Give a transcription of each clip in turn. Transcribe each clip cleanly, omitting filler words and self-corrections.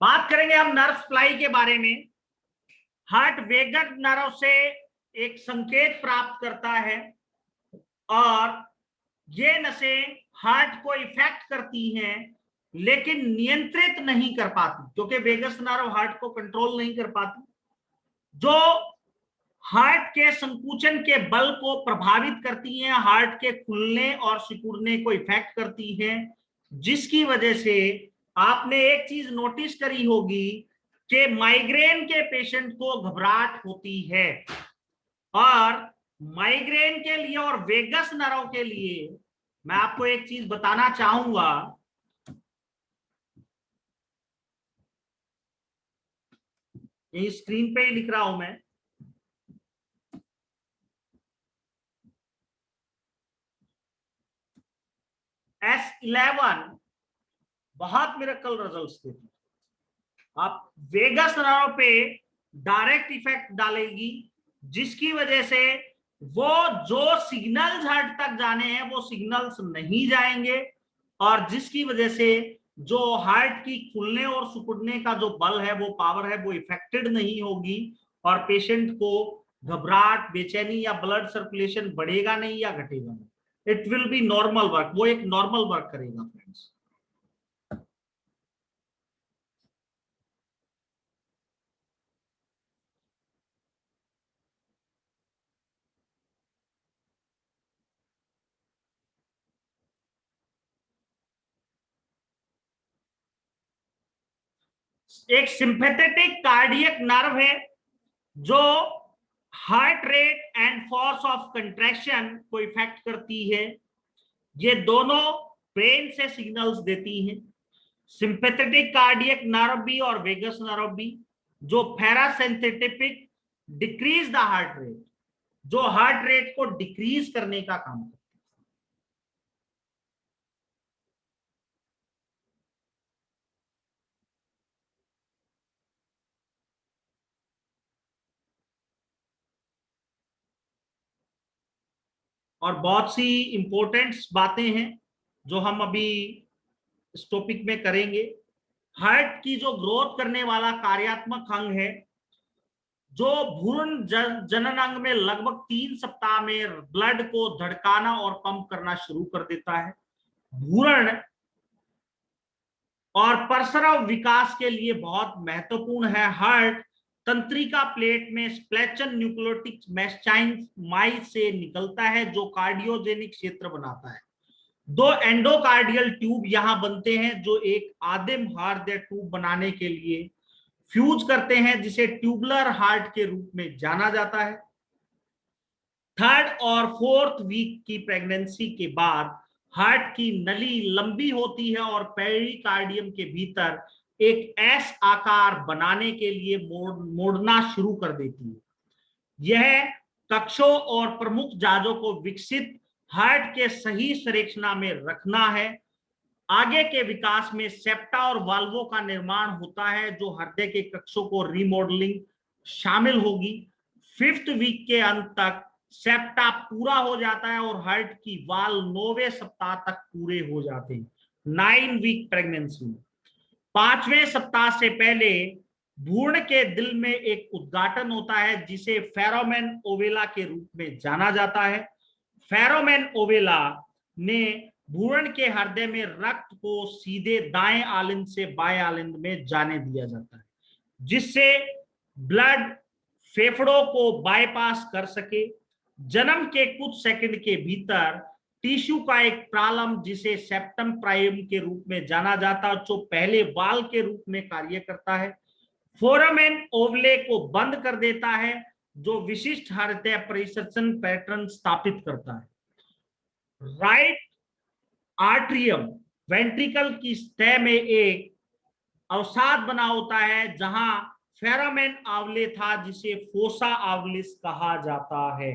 बात करेंगे हम नर्व सप्लाई के बारे में। हार्ट वेगस नर्व से एक संकेत प्राप्त करता है और ये नसें हार्ट को इफेक्ट करती हैं लेकिन नियंत्रित नहीं कर पाती, क्योंकि वेगस नर्व हार्ट को कंट्रोल नहीं कर पाती। जो हार्ट के संकुचन के बल को प्रभावित करती हैं, हार्ट के खुलने और सिकुड़ने को इफेक्ट करती हैं, जिसकी वजह से आपने एक चीज नोटिस करी होगी कि माइग्रेन के पेशेंट को घबराहट होती है। और माइग्रेन के लिए और वेगस नर्व के लिए मैं आपको एक चीज बताना चाहूंगा। ये स्क्रीन पे ही लिख रहा हूं मैं। S11 बहुत मिरेकल रिजल्ट्स देती है। आप वेगस नर्व पे डायरेक्ट इफेक्ट डालेगी, जिसकी वजह से वो जो सिग्नल्स हार्ट तक जाने हैं वो सिग्नल्स नहीं जाएंगे, और जिसकी वजह से जो हार्ट की खुलने और सिकुड़ने का जो बल है, वो पावर है, वो इफेक्टेड नहीं होगी। और पेशेंट को घबराहट, बेचैनी या ब्लड सर्कुलेशन बढ़ेगा नहीं या घटेगा नहीं। It will be normal work, वो एक नॉर्मल वर्क करेगा फ्रेंड्स। एक सिंपैथेटिक कार्डियक नर्व है जो heart rate and force of contraction को इफेक्ट करती है। ये दोनों ब्रेन से सिग्नल्स देती हैं। सिंपैथेटिक कार्डियक नर्व भी और वेगस नर्व भी, जो parasympathetic decrease the heart rate, जो हार्ट रेट को डिक्रीज करने का काम करता है। और बहुत सी इंपॉर्टेंट बातें हैं जो हम अभी इस टॉपिक में करेंगे। हार्ट की जो ग्रोथ करने वाला कार्यात्मक अंग है, जो भ्रूण जनन अंग में लगभग 3 सप्ताह में ब्लड को धड़काना और पंप करना शुरू कर देता है। भ्रूण और प्रसव विकास के लिए बहुत महत्वपूर्ण है। हार्ट तंत्रिका प्लेट में स्प्लैचन न्यूक्लियोटिक मेसेंचाइम से निकलता है, जो कार्डियोजेनिक क्षेत्र बनाता है। दो एंडोकार्डियल ट्यूब यहां बनते हैं, जो एक आदिम हृदय ट्यूब बनाने के लिए फ्यूज करते हैं, जिसे ट्यूबुलर हार्ट के रूप में जाना जाता है। थर्ड और फोर्थ वीक की प्रेगनेंसी के बाद हार्ट की नली लंबी होती है और पेरिकार्डियम के भीतर एक एस आकार बनाने के लिए मोड़ना शुरू कर देती है। यह कक्षों और प्रमुख जाजों को विकसित हार्ट के सही संरचना में रखना है। आगे के विकास में सेप्टा और वाल्वों का निर्माण होता है, जो हृदय के कक्षों को रिमॉडलिंग शामिल होगी। फिफ्थ वीक के अंत तक सेप्टा पूरा हो जाता है और हार्ट की वाल 9वें सप्ताह तक पूरे हो जाते हैं। 9 वीक प्रेगनेंसी में 5वें सप्ताह से पहले भ्रूण के दिल में एक उद्घाटन होता है, जिसे फेरोमेन ओवेला के रूप में जाना जाता है। फेरोमेन ओवेला ने भ्रूण के हृदय में रक्त को सीधे दाएं आलिंद से बाएं आलिंद में जाने दिया जाता है, जिससे ब्लड फेफड़ों को बाईपास कर सके। जन्म के कुछ सेकंड के भीतर टिश्यू का एक प्रालम, जिसे सेप्टम प्राइम के रूप में जाना जाता है, जो पहले वाल के रूप में कार्य करता है, फोरामेन ओवले को बंद कर देता है, जो विशिष्ट हृदय परिसंचरण पैटर्न स्थापित करता है। राइट आर्ट्रियम वेंट्रिकल की सतह में एक अवसाद बना होता है, जहां फेरामेन आवले था, जिसे फोसा आवलिस कहा जाता है।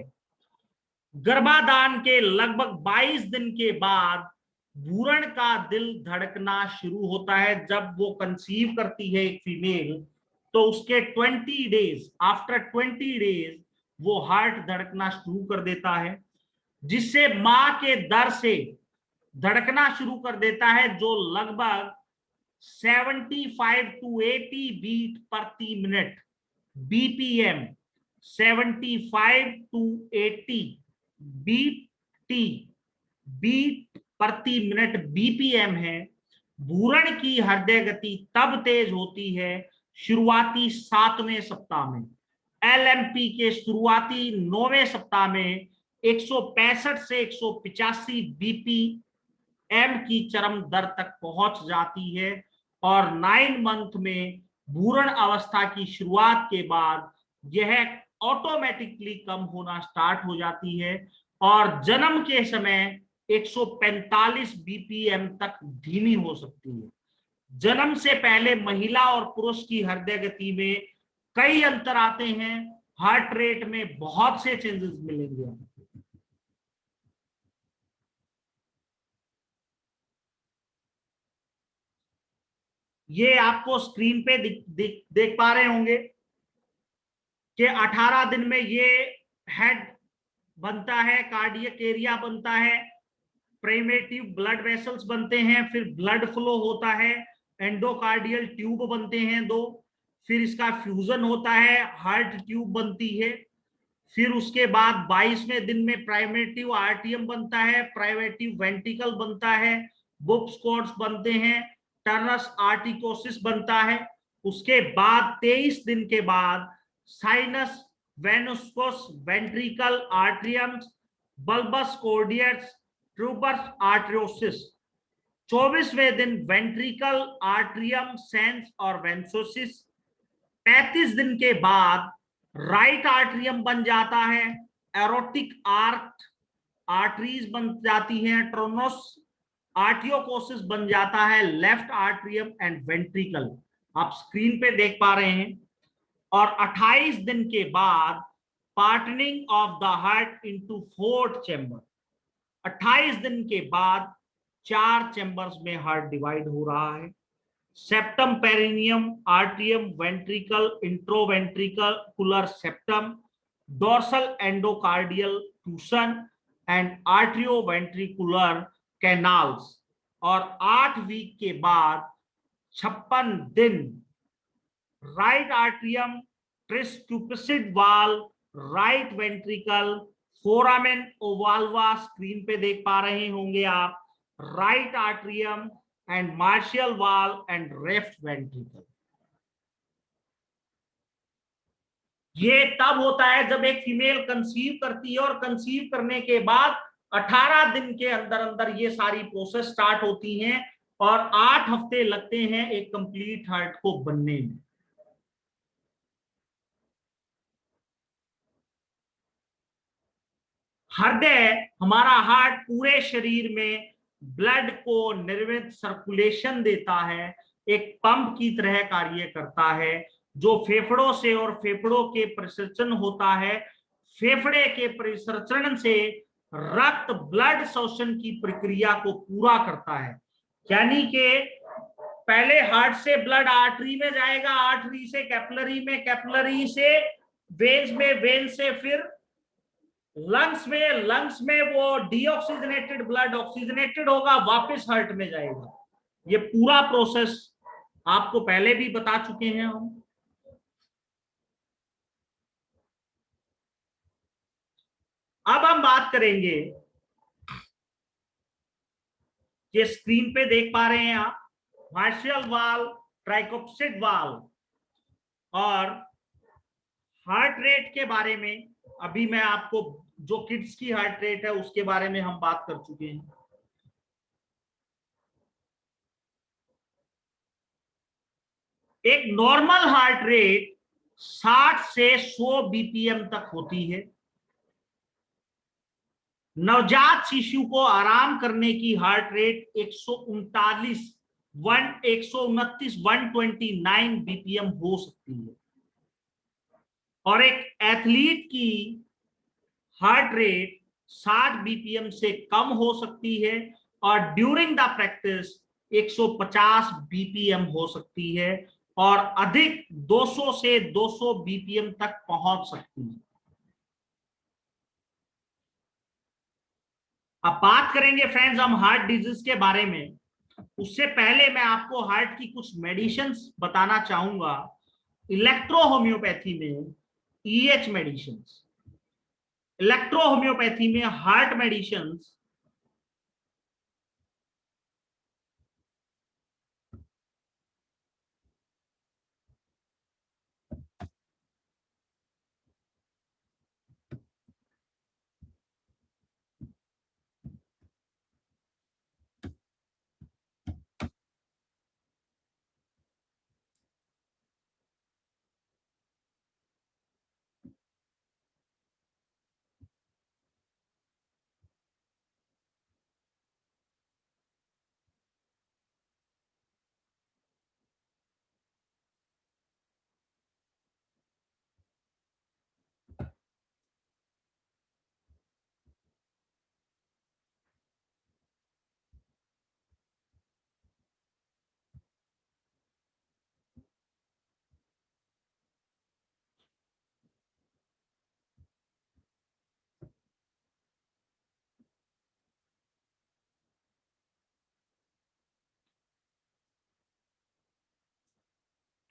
गर्भाधान के लगभग 22 दिन के बाद भ्रूण का दिल धड़कना शुरू होता है। जब वो कंसीव करती है एक फीमेल, तो उसके 20 डेज आफ्टर 20 डेज वो हार्ट धड़कना शुरू कर देता है, जिससे मां के दर से धड़कना शुरू कर देता है, जो लगभग 75 to 80 बीट प्रति मिनट, बीपीएम 75 to 80 बीट प्रति मिनट बीपीएम है। भूरण की हृदय गति तब तेज होती है शुरुआती 7वें सप्ताह में। एलएमपी के शुरुआती 9वें सप्ताह में 165 से 185 बीपीएम की चरम दर तक पहुंच जाती है और 9 मंथ में भूरण अवस्था की शुरुआत के बाद यह ऑटोमेटिकली कम होना स्टार्ट हो जाती है और जन्म के समय 145 बीपीएम तक धीमी हो सकती है। जन्म से पहले महिला और पुरुष की हृदय गति में कई अंतर आते हैं। हार्ट रेट में बहुत से चेंजेस मिलेंगे। ये आपको स्क्रीन पे देख पा रहे होंगे कि 18 दिन में ये हेड बनता है, कार्डियक एरिया बनता है, प्राइमेटिव ब्लड वेसल्स बनते हैं, फिर ब्लड फ्लो होता है, एंडोकार्डियल ट्यूब बनते हैं 2, फिर इसका फ्यूजन होता है, हार्ट ट्यूब बनती है, फिर उसके बाद 22वें दिन में प्राइमेटिव आर्टियम बनता है, प्राइमेटिव वेंट्रिकल बनता है, बुब्स कॉर्ड्स बनते हैं, टर्नस आर्टिकोसिस बनता है। उसके बाद 23 दिन के बाद sinus venosus ventricle atriums, bulbus cordis, ट्यूबर्स आर्ट्रियोसिस। 24वें दिन वेंट्रिकल आर्ट्रियम सेंस और वेंसोसिस। 35 दिन के बाद राइट आर्ट्रियम बन जाता है, एरोटिक आर्ट आर्टरीज बन जाती हैं, ट्रोनोस आर्टियोकोसिस बन जाता है, लेफ्ट आर्ट्रियम एंड वेंट्रिकल आप स्क्रीन पे देख पा रहे हैं। और 28 दिन के बाद partitioning of the heart into 4th chamber. 28 दिन के बाद 4 चैम्बर्स में हार्ट डिवाइड हो रहा है। Septum primum atrium ventricle interventricular septum, dorsal endocardial cushion and atrioventricular canals. और 8 वीक के बाद 56 दिन right atrium, tricuspid valve, right ventricle, foramen ovale screen पे देख पा रहे होंगे आप, right atrium and mitral valve and left ventricle. ये तब होता है जब एक फीमेल कंसीव करती है और कंसीव करने के बाद 18 दिन के अंदर अंदर ये सारी प्रोसेस स्टार्ट होती हैं और 8 हफ्ते लगते हैं एक कंप्लीट हार्ट को बनने में। हृदय, हमारा हार्ट पूरे शरीर में ब्लड को निर्मित सर्कुलेशन देता है, एक पंप की तरह कार्य करता है जो फेफड़ों से और फेफड़ों के परिसंचरण होता है। फेफड़े के परिसंचरण से रक्त ब्लड शोषण की प्रक्रिया को पूरा करता है, यानी कि पहले हार्ट से ब्लड आर्टरी में जाएगा, आर्टरी से कैपिलरी में, कैपिलरी से वेन्स में, वेन से फिर लंग्स में, लंग्स में वो डीऑक्सीजनेटेड ब्लड ऑक्सीजनेटेड होगा, वापस हार्ट में जाएगा। ये पूरा प्रोसेस आपको पहले भी बता चुके हैं हम। अब हम बात करेंगे, ये स्क्रीन पे देख पा रहे हैं आप, मार्शियल वाल्व, ट्राइकोप्सिड वाल्व और हार्ट रेट के बारे में अभी मैं आपको, जो किड्स की हार्ट रेट है उसके बारे में हम बात कर चुके हैं। एक नॉर्मल हार्ट रेट 60 से 100 बीपीएम तक होती है। नवजात शिशु को आराम करने की हार्ट रेट 129 129 बीपीएम हो सकती है और एक एथलीट की हार्ट रेट 60 बीपीएम से कम हो सकती है और ड्यूरिंग द प्रैक्टिस 150 बीपीएम हो सकती है और अधिक 200 से 200 बीपीएम तक पहुंच सकती है। अब बात करेंगे फ्रेंड्स हम हार्ट डिजीज के बारे में। उससे पहले मैं आपको हार्ट की कुछ मेडिसिन्स बताना चाहूंगा। इलेक्ट्रो होम्योपैथी में ईएच मेडिसिन्स, इलेक्ट्रो होम्योपैथी में heart medicines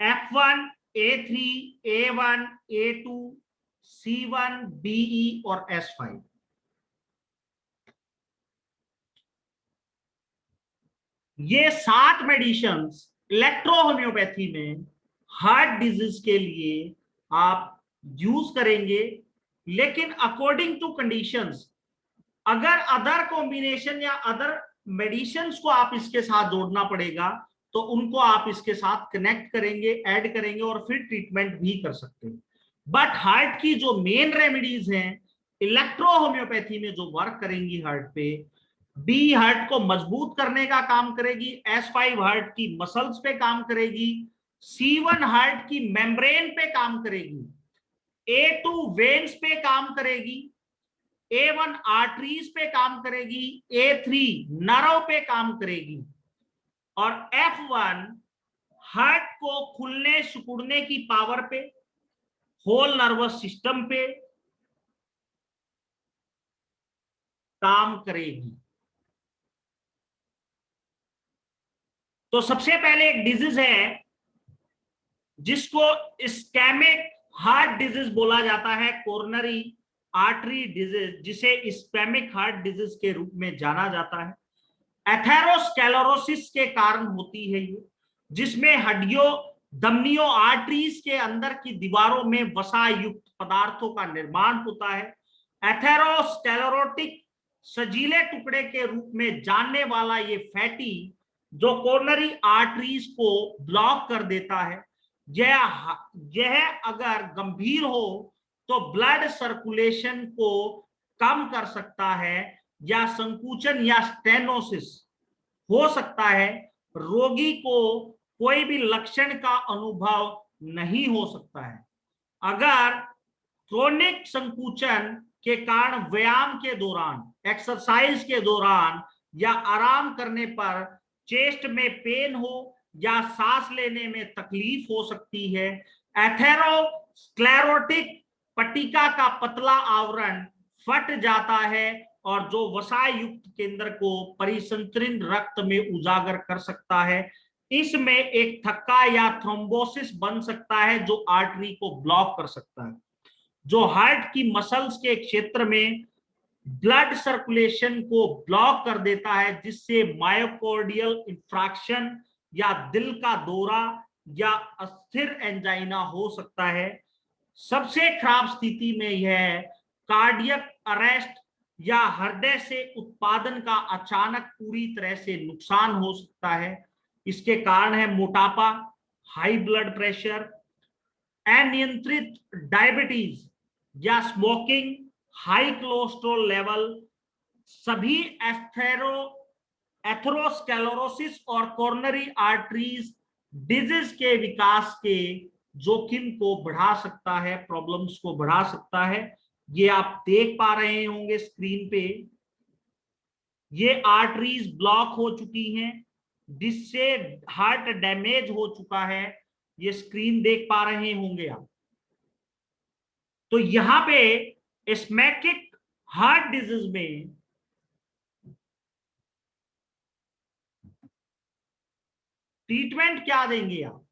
F1, A3, A1, A2, C1, BE और S5। ये 7 मेडिसिन्स इलेक्ट्रो होम्योपैथी में हार्ट डिजीज के लिए आप यूज करेंगे, लेकिन अकॉर्डिंग टू कंडीशंस, अगर अदर कॉम्बिनेशन या अदर मेडिसिन्स को आप इसके साथ जोड़ना पड़ेगा तो उनको आप इसके साथ कनेक्ट करेंगे, ऐड करेंगे और फिर ट्रीटमेंट भी कर सकते हैं। बट हार्ट की जो मेन रेमेडीज हैं इलेक्ट्रो होम्योपैथी में जो वर्क करेंगी हार्ट पे, बी हार्ट को मजबूत करने का काम करेगी, S5 हार्ट की मसल्स पे काम करेगी, C1 हार्ट की मेम्ब्रेन पे काम करेगी, A2 वेन्स पे काम करेगी, A1 आर्टरीज पे काम करेगी, A3 नर्व पे काम करेगी और F1 हार्ट को खुलने सिकुड़ने की पावर पे, होल नर्वस सिस्टम पे काम करेगी। तो सबसे पहले एक डिजीज है जिसको इस्केमिक हार्ट डिजीज बोला जाता है, कोरोनरी आर्टरी डिजीज, जिसे इस्केमिक हार्ट डिजीज के रूप में जाना जाता है। एथेरोस्क्लेरोसिस के कारण होती है ये, जिसमें हड्डियों, धमनियों, आर्टरीज के अंदर की दीवारों में वसा युक्त पदार्थों का निर्माण होता है। एथेरोस्क्लेरोटिक सजीले टुकड़े के रूप में जानने वाला ये फैटी जो कोरोनरी आर्टरीज को ब्लॉक कर देता है, यह अगर गंभीर हो तो ब्लड सर्कुलेशन को कम कर सकता है या संकुचन या स्टेनोसिस हो सकता है। रोगी को कोई भी लक्षण का अनुभव नहीं हो सकता है। अगर क्रोनिक संकुचन के कारण व्यायाम के दौरान, एक्सरसाइज के दौरान या आराम करने पर चेस्ट में पेन हो या सांस लेने में तकलीफ हो सकती है। एथेरोस्क्लेरोटिक पट्टिका का पतला आवरण फट जाता है और जो वसा युक्त केंद्र को परिसंचरित रक्त में उजागर कर सकता है। इसमें एक थक्का या थ्रोम्बोसिस बन सकता है जो आर्टरी को ब्लॉक कर सकता है, जो हार्ट की मसल्स के क्षेत्र में ब्लड सर्कुलेशन को ब्लॉक कर देता है, जिससे मायोकार्डियल इंफ्रैक्शन या दिल का दौरा या अस्थिर एंजाइना हो सकता है। सबसे खराब स्थिति में यह कार्डियक अरेस्ट या हृदय से उत्पादन का अचानक पूरी तरह से नुकसान हो सकता है। इसके कारण है मोटापा, हाई ब्लड प्रेशर, अनियंत्रित डायबिटीज या स्मोकिंग, हाई कोलेस्ट्रॉल लेवल। सभी एथेरोस्क्लेरोसिस और कोरोनरी आर्टरीज डिजीज के विकास के जोखिम को बढ़ा सकता है, प्रॉब्लम्स को बढ़ा सकता है। ये आप देख पा रहे होंगे स्क्रीन पे, ये आर्टरीज ब्लॉक हो चुकी हैं जिससे हार्ट डैमेज हो चुका है। ये स्क्रीन देख पा रहे होंगे आप। तो यहां पे इस्केमिक हार्ट डिजीज में ट्रीटमेंट क्या देंगे आप?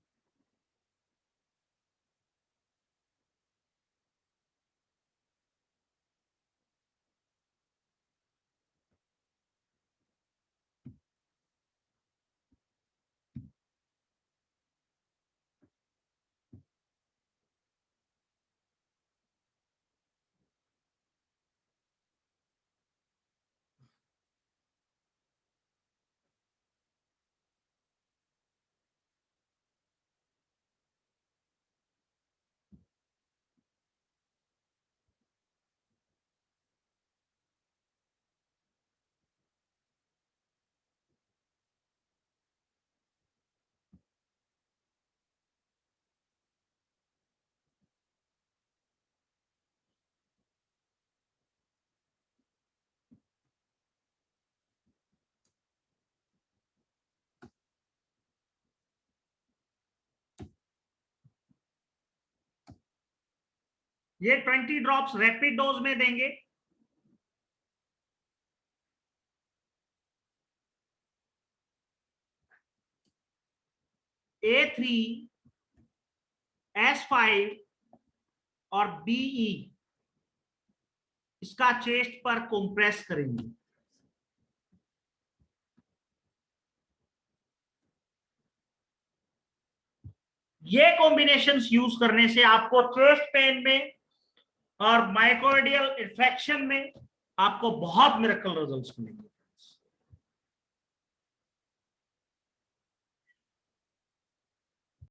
ये 20 ड्रॉप्स रैपिड डोज में देंगे। A3, S5 और BE इसका चेस्ट पर कंप्रेस करेंगे। ये कॉम्बिनेशंस यूज करने से आपको चेस्ट पेन में और माइकोर्डियल इन्फेक्शन में आपको बहुत मिरेकल रिजल्ट्स मिलेंगे।